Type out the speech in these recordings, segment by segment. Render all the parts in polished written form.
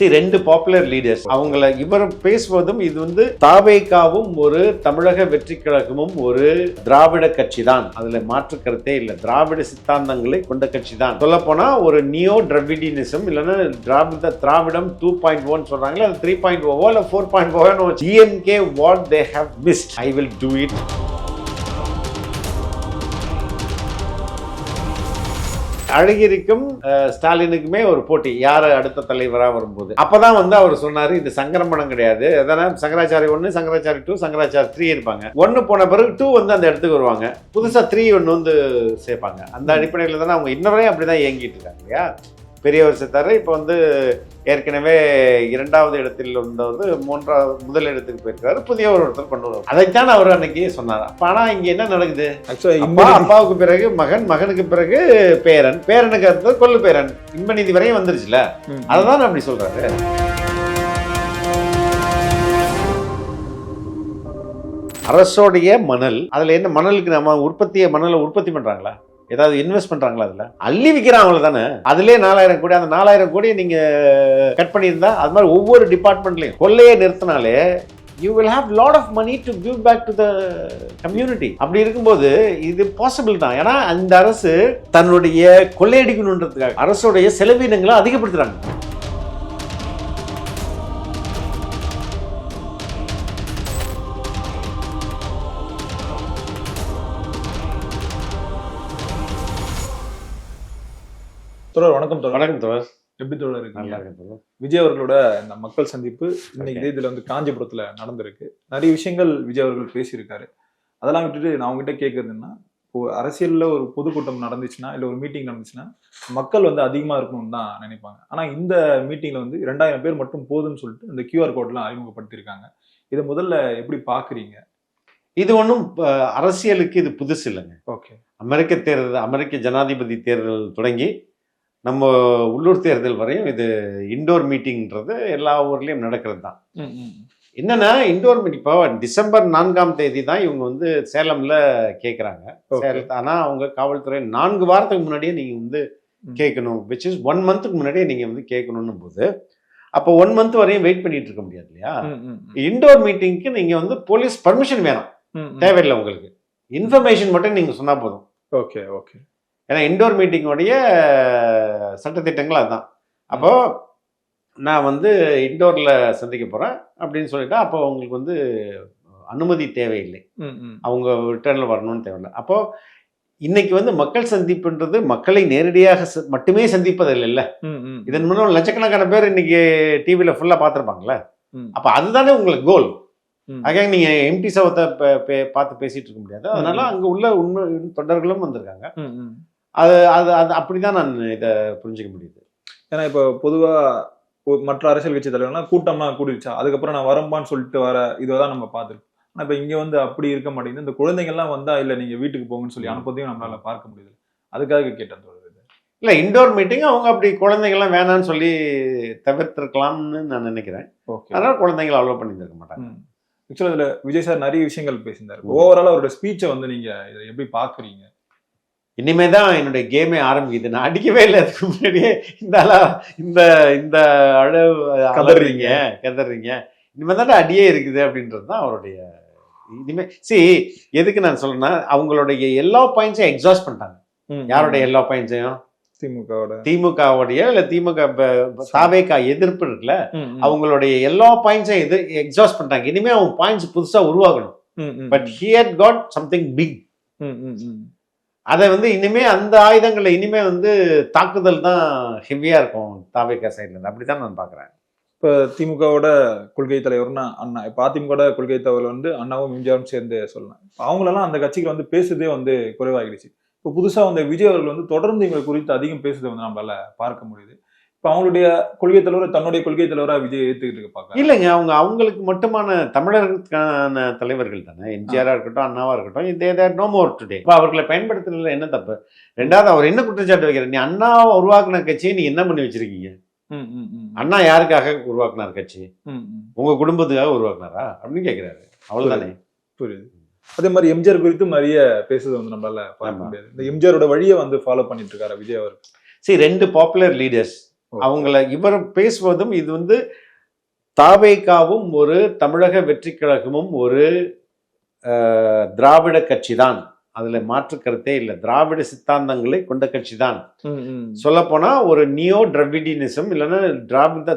ரெண்டு popular leaders அவங்கள இவர் பேசுவதும் இது வந்து தாவேகாவும் ஒரு தமிழக வெற்றி கழகமும் ஒரு திராவிட கட்சி தான், அதுல மாற்று கருத்தே இல்லை. திராவிட சித்தாந்தங்களை கொண்ட கட்சி தான். சொல்ல போனா ஒரு நியோ டிராவிடினிசம் இல்லைன்னா திராவிடம் 2.1 சொல்றாங்களே, அது 3.0 இல்ல 4.0. DMK what they have missed, I will do it. அழகிரிக்கும் ஸ்டாலினுக்குமே ஒரு போட்டி, யார் அடுத்த தலைவராக வரும்போது. அப்பதான் வந்து அவர் சொன்னாரு, இது சங்கரமணம் கிடையாது, அதனால சங்கராச்சாரி 1, சங்கராச்சாரி 2, சங்கராச்சாரி 3 இருப்பாங்க. 1 போன பிறகு 2 வந்து அந்த இடத்துக்கு வருவாங்க, புதுசா 3 ஒன்று வந்து சேர்ப்பாங்க. அந்த அடிப்படையில் தானே அவங்க இன்னவரையும் அப்படிதான் இயங்கிட்டு இருக்காங்க இல்லையா. பெரியவர் செத்தாரு, இப்போ வந்து ஏற்கனவே 2வது இடத்தில் வந்தவர் முதல் இடத்துக்கு போயிருக்காரு, புதிய ஒருத்தர் கொண்டு வருவார். அதைத்தான் அவர் அன்னைக்கு சொன்னார். ஆனா இங்க என்ன நடக்குது, அப்பாவுக்கு பிறகு மகன், மகனுக்கு பிறகு பேரன், பேரனுக்கு அடுத்து கொள்ளு பேரன், இன்பநீதி வரையும் வந்துருச்சுல. அததான் அப்படி சொல்றாரு. அரசோடைய மணல், அதுல என்ன மணலுக்கு நம்ம மணலை உற்பத்தி பண்றாங்களா, ஏதாவது இன்வெஸ்ட் பண்றாங்களா, அதுல அள்ளி விற்கிறாங்க தானே. அதுலேயே 4000 கோடி, அந்த 4000 கோடியை நீங்க கட் பண்ணியிருந்தா, அது மாதிரி ஒவ்வொரு டிபார்ட்மெண்ட்லையும் கொள்ளையை நிறுத்தினாலே you will have lot of money to give back to the community. அப்படி இருக்கும்போது இது பாசிபிள் தான். ஏன்னா அந்த அரசு தன்னுடைய கொள்ளையடிக்கணுன்றதுக்காக அரசுடைய செலவினங்களை அதிகப்படுத்துறாங்க. தோழர் வணக்கம். வணக்கம் தோழர். எப்படி தோழர் இருக்கு? நல்லா இருக்கு. விஜய் அவர்களோட இந்த மக்கள் சந்திப்பு இன்னைக்கு இதுல வந்து காஞ்சிபுரத்துல நடந்திருக்கு. நிறைய விஷயங்கள் விஜய் அவர்கள் பேசியிருக்காரு. அதெல்லாம் விட்டுட்டு நான் உங்ககிட்ட கேட்கறதுன்னா, இப்போ அரசியல்ல ஒரு பொதுக்கூட்டம் நடந்துச்சுன்னா, இல்ல ஒரு மீட்டிங் நடந்துச்சுன்னா மக்கள் வந்து அதிகமா இருக்கணும்னு தான் நினைப்பாங்க. ஆனா இந்த மீட்டிங்ல வந்து 2000 பேர் மட்டும் போதுன்னு சொல்லிட்டு இந்த QR கோட்லாம் அறிமுகப்படுத்தியிருக்காங்க. இதை முதல்ல எப்படி பாக்குறீங்க? இது ஒன்றும் அரசியலுக்கு இது புதுசு இல்லைங்க. ஓகே. அமெரிக்க ஜனாதிபதி தேர்தல் தொடங்கி நம்ம உள்ளூர் தேர்தல் வரையும் இது இண்டோர் மீட்டிங்ன்றது எல்லா ஊர்லேயும் நடக்கிறது தான். என்னன்னா இண்டோர் மீட்டிங் இப்போ டிசம்பர் 4ஆம் தேதி தான் இவங்க வந்து சேலம்ல கேட்குறாங்க. ஆனால் அவங்க காவல்துறை 4 வாரத்துக்கு முன்னாடியே நீங்கள் வந்து கேட்கணும், விச் இஸ் 1 மந்த்துக்கு முன்னாடியே நீங்கள் வந்து கேட்கணும்னு போது, அப்போ 1 மந்த் வரையும் வெயிட் பண்ணிட்டு இருக்க முடியாது இல்லையா. இண்டோர் மீட்டிங்க்கு நீங்கள் வந்து போலீஸ் பர்மிஷன் வேணும், தேவையில்லை. உங்களுக்கு இன்ஃபர்மேஷன் மட்டும் நீங்கள் சொன்னால் போதும். Okay okay. ஏன்னா இண்டோர் மீட்டிங்கோடைய சட்டத்திட்டங்கள் அதுதான். அப்போ நான் வந்து இண்டோரில் சந்திக்க போகிறேன் அப்படின்னு சொல்லிட்டா அப்போ அவங்களுக்கு வந்து அனுமதி தேவையில்லை, அவங்க ரிட்டர்னில் வரணும்னு தேவையில்லை. அப்போது இன்னைக்கு வந்து மக்கள் சந்திப்புன்றது மக்களை நேரடியாக மட்டுமே சந்திப்பதில்லை இல்லை. இதன் மூலம் லட்சக்கணக்கான பேர் இன்னைக்கு டிவியில் ஃபுல்லாக பார்த்துருப்பாங்களே. அப்போ அதுதானே உங்களுக்கு கோல். அதுக்காக நீங்கள் எம்டி சவத்தை பார்த்து பேசிகிட்டு இருக்க முடியாது. அதனால அங்கே உள்ள உண்மை தொண்டர்களும் வந்திருக்காங்க. அது அது அது அப்படிதான் நான் இதை புரிஞ்சுக்க முடியுது. ஏன்னா இப்போ பொதுவாக மற்ற அரசியல் கட்சி தலைவர்கள்லாம் கூட்டம்லாம் கூடிடுச்சா அதுக்கப்புறம் நான் வரம்பான்னு சொல்லிட்டு வர இதுதான் நம்ம பார்த்துருக்கோம். ஆனால் இப்போ இங்கே வந்து அப்படி இருக்க மாட்டேங்குது. இந்த குழந்தைங்கள்லாம் வந்தா இல்லை நீங்கள் வீட்டுக்கு போங்கன்னு சொல்லி அனுப்பதையும் நம்மளால பார்க்க முடியுது. அதுக்காக கேட்டேன் தோழர். இல்லை இண்டோர் மீட்டிங் அவங்க அப்படி குழந்தைங்கள்லாம் வேணான்னு சொல்லி தவிர்த்திருக்கலாம்னு நான் நினைக்கிறேன். அதனால குழந்தைங்களை அலோவ் பண்ணியிருக்க மாட்டாங்க. ஆக்சுவலாக இதில் விஜய் சார் நிறைய விஷயங்கள் பேசியிருந்தார். ஓவரால் அவரோட ஸ்பீச்சை வந்து நீங்கள் இதை எப்படி பார்க்குறீங்க? இனிமே தான் என்னுடைய கேமே ஆரம்பிக்குது. நான் அடிக்கவே இல்லை அதுக்கு முன்னாடியே இந்த இந்த கதறீங்க இனிமேல் தான் அடியே இருக்குது அப்படின்றது தான் அவருடைய. இனிமே எதுக்கு நான் சொல்றேன்னா, அவங்களுடைய எல்லா பாயிண்ட்ஸையும் எக்ஸாஸ்ட் பண்ணிட்டாங்க. யாருடைய எல்லா பாயிண்ட்ஸையும்? திமுகவுடைய இல்ல திமுக தாவேகா எதிர்ப்பு இருக்குல்ல, அவங்களுடைய எல்லா பாயிண்ட்ஸையும் எக்ஸாஸ்ட் பண்ணிட்டாங்க. இனிமே அவங்க பாயிண்ட்ஸ் புதுசா உருவாகணும். But he had got something big. அதை வந்து இனிமே அந்த ஆயுதங்களை இனிமே வந்து தாக்குதல் தான் ஹெவியா இருக்கும் தாவேகா சைட்ல இருந்து. அப்படித்தான் நான் பாக்குறேன். இப்ப திமுகவோட கொள்கை தலைவர்னா அண்ணா, இப்ப அதிமுக கொள்கை தலைவர் வந்து அண்ணாவும் எம்ஜிஆரும் சேர்ந்து சொல்லலாம். அவங்களெல்லாம் அந்த கட்சிகள் வந்து பேசுறதே வந்து குறைவாகிடுச்சு. இப்போ புதுசா வந்து விஜய் அவர்கள் வந்து தொடர்ந்து இவங்க குறித்து அதிகம் பேசுறதை வந்து நம்மளால பார்க்க முடியுது. இப்போ அவங்களுடைய கொள்கை தலைவர் தன்னுடைய கொள்கை தலைவராக விஜய் ஏற்றுக்கிட்டு இருப்பாங்க. இல்லைங்க, அவங்களுக்கு மட்டுமான தமிழர்களுக்கான தலைவர்கள் தானே. எம்ஜிஆரா இருக்கட்டும், அண்ணாவா இருக்கட்டும், இதே நோ மோர் டுடே. இப்போ அவர்களை பயன்படுத்துறதுல என்ன தப்பு? ரெண்டாவது அவர் என்ன குற்றச்சாட்டு வைக்கிறார்? நீ அண்ணாவை உருவாக்குன கட்சியை நீ என்ன பண்ணி வச்சிருக்கீங்க? அண்ணா யாருக்காக உருவாக்குனார் கட்சி? உங்க குடும்பத்துக்காக உருவாக்குனாரா அப்படின்னு கேட்கிறாரு. அவ்வளவுதானே. புரியுது. அதே மாதிரி எம்ஜிஆர் குறித்தும் நிறைய பேசுறது வந்து நம்மளால பார்க்க முடியாது. இந்த எம்ஜிஆரோட வழியை வந்து ஃபாலோ பண்ணிட்டு இருக்காரு விஜய் அவர்கள். ரெண்டு பாப்புலர் லீடர்ஸ் அவங்கள இவர் பேசுவதும் இது வந்து தாவேகாவும் ஒரு தமிழக வெற்றி கழகமும் ஒரு திராவிட கட்சி தான், அதுல மாற்று கருத்தே இல்லை. திராவிட சித்தாந்தங்களை கொண்ட கட்சி தான். சொல்ல போனா ஒரு நியோ டிராவிடினிசம் இல்லைன்னா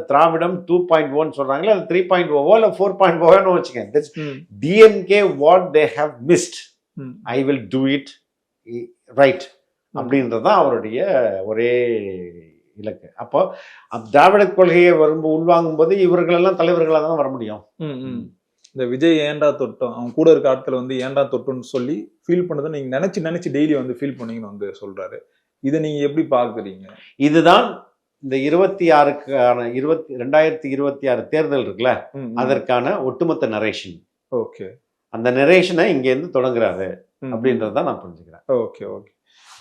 திராவிடம் 2.1 சொல்றாங்களே, அது 3.0 இல்ல 4.0 வச்சுக்கேன். DMK what they have missed, I will do it right அப்படின்றதுதான் அவருடைய ஒரே இலக்கு. அப்போ திராவிட கொள்கையை வரும்போது உள்வாங்கும் போது இவர்களெல்லாம் தலைவர்களாக தான் வர முடியும். இந்த விஜய் ஏண்டா தொட்டம், அவங்க கூட இருக்க ஆட்கள் வந்து ஏண்டா தொட்டோன்னு சொல்லி ஃபீல் பண்ணதை நீங்க நினைச்சு டெய்லி வந்து ஃபீல் பண்ணீங்கன்னு வந்து சொல்றாரு. இதை நீங்க எப்படி பாக்குறீங்க? இதுதான் இந்த 26க்கான 2026 தேர்தல் இருக்குல்ல, அதற்கான ஒட்டுமொத்த நரேஷன். ஓகே, அந்த நரேஷனை இங்க இருந்து தொடங்குறாரு அப்படின்றதான் நான் புரிஞ்சுக்கிறேன். Okay okay.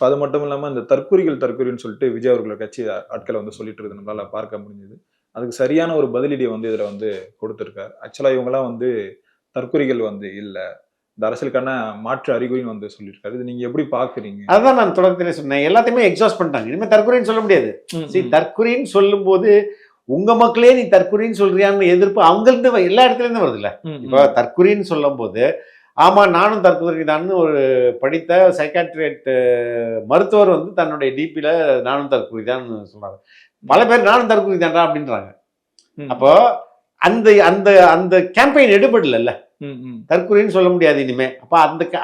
அது மட்டும் இல்லாம இந்த தற்குறின்னு சொல்லிட்டு விஜய் அவர்களோட கட்சி ஆட்களை வந்து சொல்லிட்டு இருக்கு, நம்மளால பார்க்க முடிஞ்சது. அதுக்கு சரியான ஒரு பதிலடியை வந்து இதுல வந்து கொடுத்திருக்காரு. ஆக்சுவலா இவங்கெல்லாம் வந்து தற்குறிகள் வந்து இல்ல, இந்த அரசியலுக்கான மாற்று அறிகுறின்னு வந்து சொல்லியிருக்காரு. இது நீங்க எப்படி பாக்குறீங்க? அதான் நான் தொடக்கத்திலே சொன்னேன், எல்லாத்தையுமே எக்ஸாஸ்ட் பண்ணிட்டாங்க. இனிமே தற்குறின்னு சொல்ல முடியாது. தற்குறின்னு சொல்லும் போது உங்க மக்களே நீ தற்குறின்னு சொல்றியான்னு எதிர்ப்பு அவங்கள்ட்ட எல்லா இடத்துல இருந்து வருது இல்ல. இப்ப தற்குறின்னு சொல்லும் போது ஆமா நானும் தற்குறி தான் ஒரு படித்த சைக்காட்ரிஸ்ட் மருத்துவர் வந்து தன்னுடைய டிபியில நானும் தற்குறி தான் சொல்றாங்க. பல பேர் நானும் தற்குறி தான்டா அப்படின்றாங்க. அப்போ அந்த அந்த அந்த கேம்பெயின் எடுபடல, தற்குறின்னு சொல்ல முடியாது இனிமே. அப்ப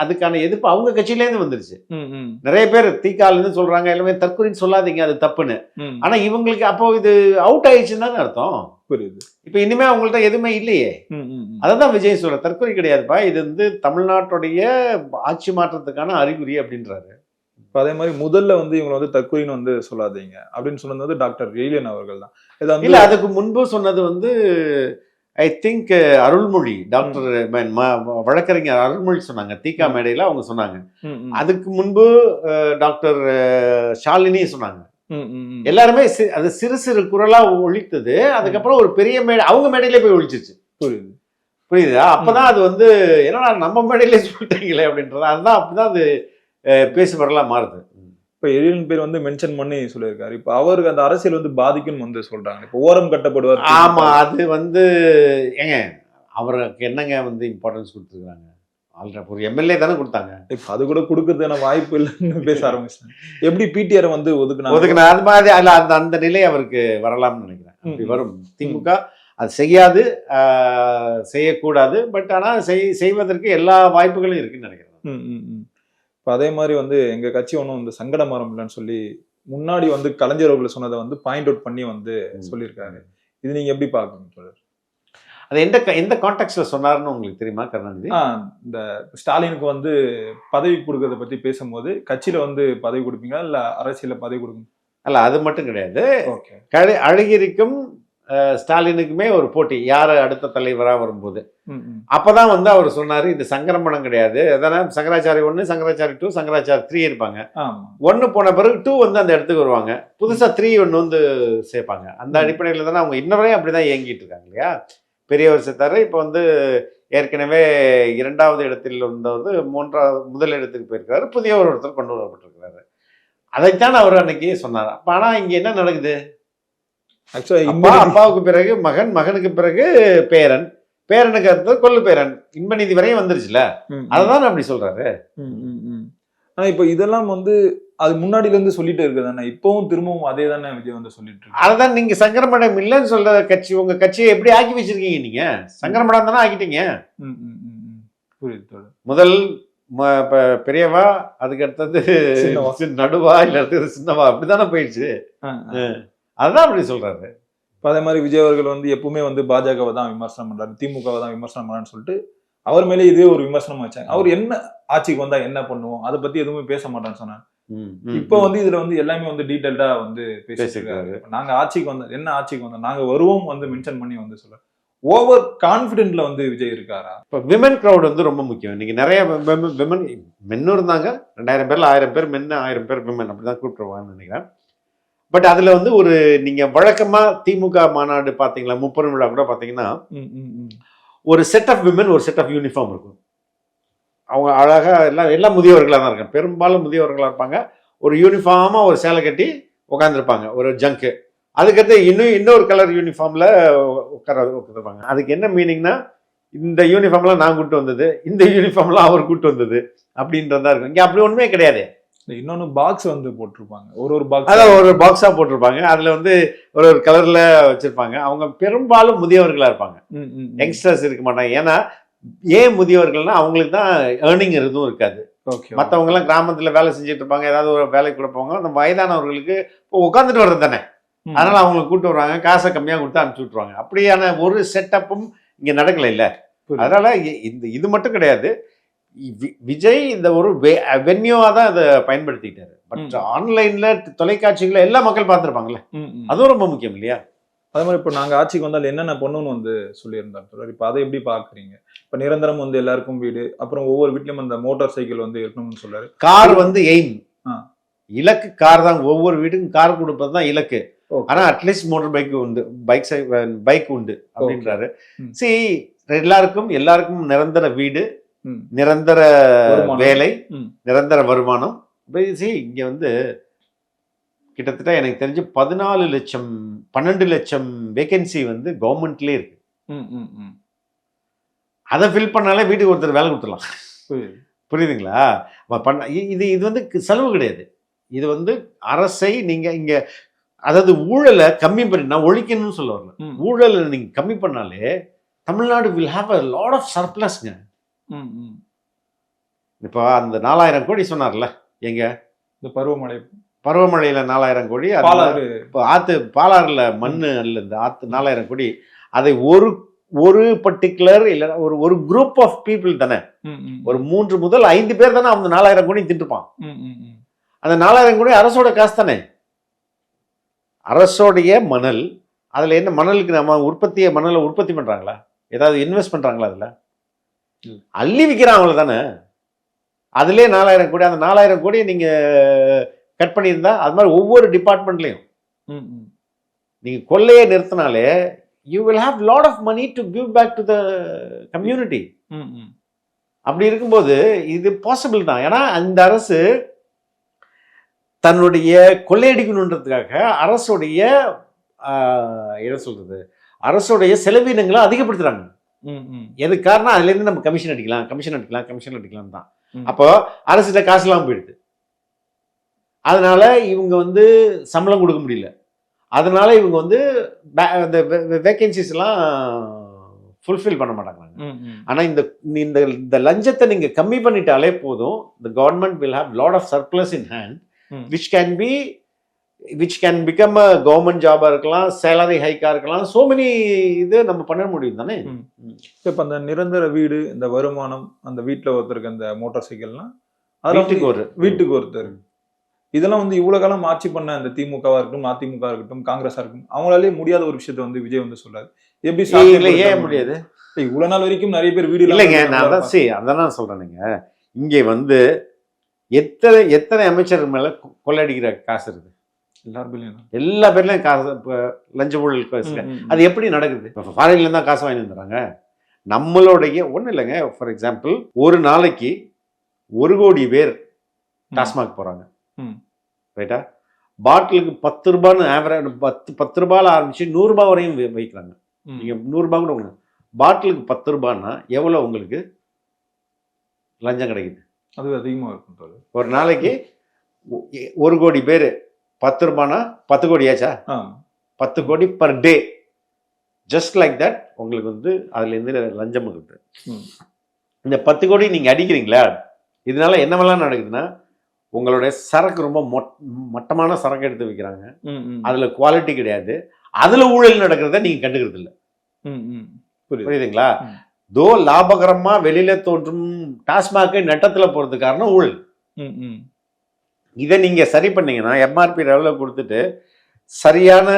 அதுக்கான எதிர்ப்பு அவங்க கட்சியில இருந்து வந்துருச்சு. நிறைய பேர் தீக்கால இருந்து சொல்றாங்க எல்லாமே தற்குறின்னு சொல்லாதீங்க, அது தப்புன்னு. ஆனா இவங்களுக்கு அப்போ இது அவுட் ஆயிடுச்சுன்னு தானே அர்த்தம். புரியுது. இப்ப இனிமே அவங்கள்ட்ட எதுவுமே இல்லையே. அதான் விஜய் சொல்ற, தற்கொலை கிடையாதுப்பா, இது வந்து தமிழ்நாட்டுடைய ஆட்சி மாற்றத்துக்கான அறிகுறி அப்படின்றாரு. அதே மாதிரி முதல்ல வந்து இவங்க வந்து தற்கொலைன்னு வந்து சொல்லாதீங்க அப்படின்னு சொன்னது வந்து டாக்டர் எழிலன் அவர்கள் தான். இல்ல அதுக்கு முன்பு சொன்னது வந்து ஐ திங்க் அருள்மொழி, டாக்டர் வழக்கறிஞர் அருள்மொழி சொன்னாங்க தீகா மேடையில, அவங்க சொன்னாங்க. அதுக்கு முன்பு டாக்டர் ஷாலினி சொன்னாங்க. எல்லாருமே அது சிறு சிறு குரலா ஒழித்தது. அதுக்கப்புறம் ஒரு பெரிய மேடை அவங்க மேடையிலே போய் ஒழிச்சிருச்சு. புரியுதா? அப்பதான் அது வந்து என்னன்னா நம்ம மேடையிலே சொல்லிட்டீங்களே அப்படின்றது, அதுதான் அப்படிதான் அது பேசுபொருளா மாறுது. இப்ப எழிலன் பேர் வந்து மென்ஷன் பண்ணி சொல்லியிருக்காரு. இப்ப அவருக்கு அந்த அரசியல் வந்து பாதிக்கும் வந்து சொல்றாங்க. இப்ப ஓரம் கட்டப்படுவார். ஆமா, அது வந்து ஏங்க அவருக்கு என்னங்க வந்து இம்பார்ட்டன்ஸ் கொடுத்துருக்காங்க? ஒரு எம்எல்ஏ தானே கொடுத்தாங்க. அது கூட கொடுக்கறதுக்கான வாய்ப்பு இல்லைன்னு பேச ஆரம்பிச்சாங்க. எப்படி பிடிஆர் வந்து ஒதுக்குனா அது மாதிரி அதுல அந்த நிலை அவருக்கு வரலாம்னு நினைக்கிறேன். அப்படி வரும். திமுக அது செய்யாது, செய்யக்கூடாது. பட் ஆனா செய்வதற்கு எல்லா வாய்ப்புகளும் இருக்குன்னு நினைக்கிறேன். இப்போ அதே மாதிரி வந்து எங்க கட்சி ஒன்றும் வந்து சங்கட மரம் இல்லைன்னு சொல்லி முன்னாடி வந்து கலைஞர் அவர்கள் சொன்னதை வந்து பாயிண்ட் அவுட் பண்ணி வந்து சொல்லியிருக்காரு. இது நீங்க எப்படி பாக்குறீங்க? அது எந்த கான்டெக்ட்ல சொன்னாருன்னு உங்களுக்கு தெரியுமா கருணாநிதி? இந்த ஸ்டாலினுக்கு வந்து பதவி கொடுக்கறத பத்தி பேசும்போது கட்சியில வந்து பதவி கொடுப்பீங்களா இல்ல அரசியல பதவி கொடுக்கும்? அல்ல, அது மட்டும் கிடையாது. அழகிரிக்கும் ஸ்டாலினுக்குமே ஒரு போட்டி, யாரு அடுத்த தலைவரா வரும்போது. அப்பதான் வந்து அவர் சொன்னாரு இது சங்கரமணம் கிடையாது, அதனால சங்கராச்சாரி 1, சங்கராச்சாரி 2, சங்கராச்சாரி 3 இருப்பாங்க. 1 போன பிறகு 2 வந்து அந்த இடத்துக்கு வருவாங்க, புதுசா 3 ஒன்று வந்து சேர்ப்பாங்க. அந்த அடிப்படையில தானே அவங்க இன்ன வரையும் அப்படிதான் இயங்கிட்டு இருக்காங்க இல்லையா? பெரியவர் செத்தாரு, இப்ப வந்து ஏற்கனவே 2வது இடத்தில் வந்தவர் முதல் இடத்துக்கு போயிருக்காரு, புதிய ஒருத்தர் கொண்டு வரப்பட்டிருக்கிறாரு. அதைத்தான் அவர் அன்னைக்கு சொன்னார். அப்ப ஆனா இங்க என்ன நடக்குது? அப்பாவுக்கு பிறகு மகன், மகனுக்கு பிறகு பேரன், பேரனுக்கு அடுத்தது கொள்ளு பேரன், இன்பநீதி வரையும் வந்துருச்சுல. அததான் அப்படி சொல்றாரு. ஆனா இப்ப இதெல்லாம் வந்து அது முன்னாடில இருந்து சொல்லிட்டு இருக்குதானே, இப்பவும் திரும்பவும் அதே தானே விஜய் வந்து சொல்லிட்டு இருக்கு. அதான் நீங்க சங்கரமடம் இல்லைன்னு சொல்ற கட்சி, உங்க கட்சியை எப்படி ஆக்கி வச்சிருக்கீங்க? நீங்க சங்கரமடம் தானே ஆக்கிட்டீங்க. புரியுது. முதல் பெரியவா, அதுக்கு அடுத்தது நடுவா, இல்ல அடுத்தது சின்னவா, அப்படித்தானே போயிடுச்சு. அதுதான் அப்படி சொல்றாரு. அதே மாதிரி விஜய் அவர்கள் வந்து எப்பவுமே வந்து பாஜகவை தான் விமர்சனம் பண்றாரு, திமுகவை தான் விமர்சனம் பண்றான்னு சொல்லிட்டு அவர் மேலே இதே ஒரு விமர்சனம் வச்சாங்க. அவர் என்ன ஆட்சிக்கு வந்தா என்ன பண்ணுவோம் அதை பத்தி எதுவுமே பேச மாட்டான்னு சொன்னாங்க. இப்ப வந்து இதுல வந்து எல்லாமே வந்து டீடைல்டா வந்து பேசிருக்காரு. நாங்க ஆட்சிக்கு வந்தோம், என்ன ஆட்சிக்கு வந்தோம், நாங்க வருவோம் வந்து மென்ஷன் பண்ணி வந்து சொல்ற ஓவர் கான்பிடென்ட்ல வந்து விஜய் இருக்காரா? இப்ப விமன் கிரௌட் வந்து ரொம்ப முக்கியம். இன்னைக்கு நிறைய விமன் மென்னும் இருந்தாங்க. 2000 பேர்ல 1000 பேர் மென்னு, 1000 பேர் விமன், அப்படிதான் கூப்பிட்டுருவாங்கன்னு நினைக்கிறேன். பட் அதுல வந்து ஒரு நீங்க வழக்கமா திமுக மாநாடு பாத்தீங்களா, 30 விழா கூட பாத்தீங்கன்னா ஒரு செட் ஆஃப் விமன், ஒரு செட் ஆஃப் யூனிஃபார்ம் இருக்கும். அவங்க அழகா எல்லாம் முதியவர்களா தான் இருக்காங்க, பெரும்பாலும் முதியவர்களா இருப்பாங்க. ஒரு யூனிஃபார்மா ஒரு சேலை கட்டி உட்காந்துருப்பாங்க, ஒரு ஜங்கு அதுக்கடுத்து இன்னொரு கலர் யூனிஃபார்ம்ல உட்காருவாங்க. அதுக்கு என்ன மீனிங்னா, இந்த யூனிஃபார்ம்லாம் நான் கூட்டு வந்தது, இந்த யூனிஃபார்ம்லாம் அவர் கூட்டு வந்தது அப்படின்றதா இருக்கும். இங்க அப்படி ஒண்ணுமே கிடையாது. இன்னொன்னு பாக்ஸ் வந்து போட்டிருப்பாங்க, ஒரு பாக்ஸ், அதான் ஒரு பாக்ஸா போட்டிருப்பாங்க. அதுல வந்து ஒரு கலர்ல வச்சிருப்பாங்க. அவங்க பெரும்பாலும் முதியவர்களா இருப்பாங்க, யங்ஸ்டர்ஸ் இருக்க மாட்டாங்க. ஏன்னா ஏன் முதியவர்கள்னா அவங்களுக்கு தான் ஏர்னிங் எதுவும் இருக்காது. மற்றவங்க எல்லாம் கிராமத்துல வேலை செஞ்சுட்டு இருப்பாங்க, ஏதாவது ஒரு வேலைக்கு கூட போவாங்க. அந்த வயதானவர்களுக்கு உட்காந்துட்டு வர்றது தானே, அதனால அவங்களுக்கு கூட்டு வருவாங்க, காசை கம்மியா கொடுத்து அனுப்பிச்சு விட்டுருவாங்க. அப்படியான ஒரு செட்டப்பும் இங்க நடக்கல இல்ல. அதனால இது மட்டும் கிடையாது, விஜய் இந்த ஒரு வென்யூவா தான் அதை பயன்படுத்திக்கிட்டாரு. பட் ஆன்லைன்ல தொலைக்காட்சிகளை எல்லா மக்கள் பார்த்துருப்பாங்கல்ல, அதுவும் ரொம்ப முக்கியம் இல்லையா? அதே மாதிரி இப்போ நாங்கள் ஆட்சிக்கு வந்தால் என்னென்ன பண்ணணும்னு வந்து சொல்லியிருந்தார். இப்போ அதை எப்படி பார்க்குறீங்க? இப்போ நிரந்தரம் வந்து எல்லாருக்கும் வீடு, அப்புறம் ஒவ்வொரு வீட்லையும் அந்த மோட்டார் சைக்கிள் வந்து இருக்கணும்னு சொல்றாரு. கார் வந்து எய்ம், இலக்கு கார் தான். ஒவ்வொரு வீட்டுக்கும் கார் கொடுப்பது தான் இலக்கு. ஆனா அட்லீஸ்ட் மோட்டார் பைக் உண்டு, பைக் உண்டு அப்படின்றாரு. சரி, எல்லாருக்கும் நிரந்தர வீடு, நிரந்தர வேலை, நிரந்தர வருமானம். இங்க வந்து கிட்டத்தட்ட எனக்கு தெரிஞ்சு 12 லட்சம் வேகன்சி வந்து கவர்மெண்ட்லயே இருக்கு. அதை ஃபில் பண்ணாலே வீட்டுக்கு ஒருத்தர் வேலை கொடுத்துடலாம். புரியுதுங்களா? இது வந்து செலவு கிடையாது. இது வந்து அரசை நீங்க இங்க, அதாவது ஊழலை கம்மி பண்ணி, நான் ஒழிக்கணும்னு சொல்ல வரல, ஊழலை நீங்க கம்மி பண்ணாலே Tamil Nadu will have a lot of surplusங்க. இப்போ அந்த 4000 கோடி சொன்னார்ல, எங்க இந்த பருவமழையில 4000 கோடி, பாலாறுல மண்ணு அல்ல, இந்த ஆத்து 4000 கோடி, அதை ஒரு பர்டிகுலர் இல்ல ஒரு குரூப் ஆஃப் பீப்புள் தானே, ஒரு 3 முதல் 5 பேர் தானே அவங்க 4000 கோடி திட்டுப்பான். அந்த 4000 கோடி அரசோட காசு தானே, அரசோடைய மணல். அதுல என்ன, மணலுக்கு நம்ம மணலை உற்பத்தி பண்றாங்களா, ஏதாவது இன்வெஸ்ட் பண்றாங்களா? அதுல அள்ளி விற்கிறாங்க தானே. அதுலயே 4000 கோடி. அந்த 4000 கோடியை நீங்க கட் பண்ணியிருந்தா, அது மாதிரி ஒவ்வொரு டிபார்ட்மெண்ட்லயும் நீங்க கொள்ளையை நிறுத்தினாலே you will have lot of money to give back to the community. அப்படி இருக்கும்போது இது பாசிபிள் தான். ஏன்னா இந்த அரசு தன்னுடைய கொள்ளையடிக்கணுன்றதுக்காக அரசுடைய செலவினங்களை அதிகப்படுத்துறாங்க. எது காரணம்? அதுல இருந்து நம்ம கமிஷன் அடிக்கலாம் தான். அப்போ அரசிட்ட காசு எல்லாம் போயிடுது. அதனால இவங்க வந்து சம்பளம் கொடுக்க முடியல. அதனால இவங்க வந்து அந்த வேகன்சிஸ் எல்லாம் ஃபுல்ஃபில் பண்ண மாட்டாங்க. ஆனா இந்த லஞ்சத்தை நீங்க கம்மி பண்ணிட்டாலே போதும், the government will have lot of surplus in hand, which can become a government job இருக்கலாம், salary hike இருக்கலாம், so many இது நம்ம பண்ண முடியும் தானே. இப்ப அந்த நிரந்தர வீடு, இந்த வருமானம், அந்த வீட்டுல ஒருத்தருக்கு அந்த மோட்டார் சைக்கிள்லாம் வீட்டுக்கு ஒருத்தர், இதெல்லாம் வந்து இவ்வளவு காலம் ஆட்சி பண்ண அந்த திமுகவா இருக்கட்டும், அதிமுக இருக்கட்டும், காங்கிரஸா இருக்கட்டும், அவங்களாலே முடியாத ஒரு விஷயத்த வந்து விஜய் வந்து சொல்றாரு. எப்படி ஏன் முடியாது? இவ்வளவு நாள் வரைக்கும் நிறைய பேர் வீடு இல்லைங்க. நான் அதான் சொல்றேனுங்க. இங்கே வந்து எத்தனை அமைச்சர் மேல கொள்ளையடிக்கிற காசு இருக்கு? எல்லா பேர்லயும் காசு, லஞ்ச ஊழல் காசு. அது எப்படி நடக்குது? ஃபாரின்ல இருந்தா காசு வாங்கி வந்துடுறாங்க. நம்மளுடைய ஒண்ணு இல்லைங்க. ஃபார் எக்ஸாம்பிள், ஒரு நாளைக்கு 1 கோடி பேர் டாஸ்மாக் போறாங்க, ரைட்டா? பாட்டிலுக்கு 10 ரூபான்னு ஆவரேஜ், 10 ரூபாயில ஆரம்பிச்சு 100 ரூபாய் வரையும் வைக்கிறாங்க. நீங்க 100 ரூபாய் கூட பாட்டிலுக்கு 10 ரூபான்னா எவ்வளவு உங்களுக்கு லஞ்சம் கிடைக்குது? அது அதிகமா இருக்கும். ஒரு நாளைக்கு 1 கோடி பேர் 10 ரூபானா 10 கோடி ஆச்சா? 10 கோடி per day. Just like that உங்களுக்கு வந்து அதுல இருந்து லஞ்சம் இருக்கு. இந்த 10 கோடி நீங்க அடிக்கிறீங்களா? இதனால என்னவெல்லாம் நடக்குதுன்னா, உங்களுடைய சரக்கு ரொம்ப மட்டமான சரக்கு எடுத்து வைக்கிறாங்க, அதுல குவாலிட்டி கிடையாது, அதுல ஊழல் நடக்கிறத நீங்க கண்டுக்கிறது இல்லை. புரியுதுங்களா? தோ லாபகரமா வெளியில தோன்றும் டாஸ்மாக் நட்டத்துல போறது காரணம் ஊழல். இதை நீங்க சரி பண்ணீங்கன்னா, எம்ஆர்பி லெவலில் கொடுத்துட்டு சரியான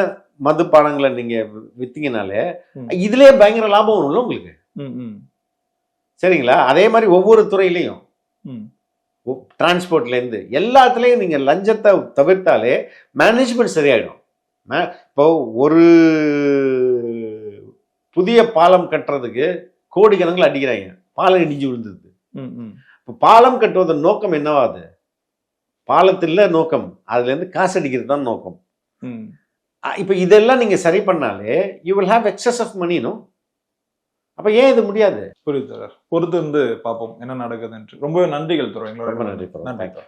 மதுபானங்களை நீங்க வித்தீங்கனாலே இதுலயே பயங்கர லாபம் வரும்ல உங்களுக்கு. சரிங்களா? அதே மாதிரி ஒவ்வொரு துறையிலையும், டிரான்ஸ்போர்ட்ல இருந்து எல்லாத்துலயும் நீங்க லஞ்சத்தை தவிர்த்தாலே மேனேஜ்மெண்ட் சரியாயிடும். இப்போ ஒரு புதிய பாலம் கட்டுறதுக்கு கோடிக்கணக்கில் அடிக்கிறாங்க, பாலம் இடிஞ்சு விழுந்தது. இப்போ பாலம் கட்டுவதன் நோக்கம் என்னவாது? பாலத்தில் நோக்கம் அதுல இருந்து காசு அடிக்கிறது தான் நோக்கம். இப்போ இதெல்லாம் நீங்க சரி பண்ணாலே you will have access of money. No, அப்ப ஏன் இது முடியாது? புரியுது சார். பொறுத்து இருந்து பார்ப்போம் என்ன நடக்குதுன்னு. ரொம்பவே நன்றிகள் தரோம். ரொம்ப நன்றி. நன்றி.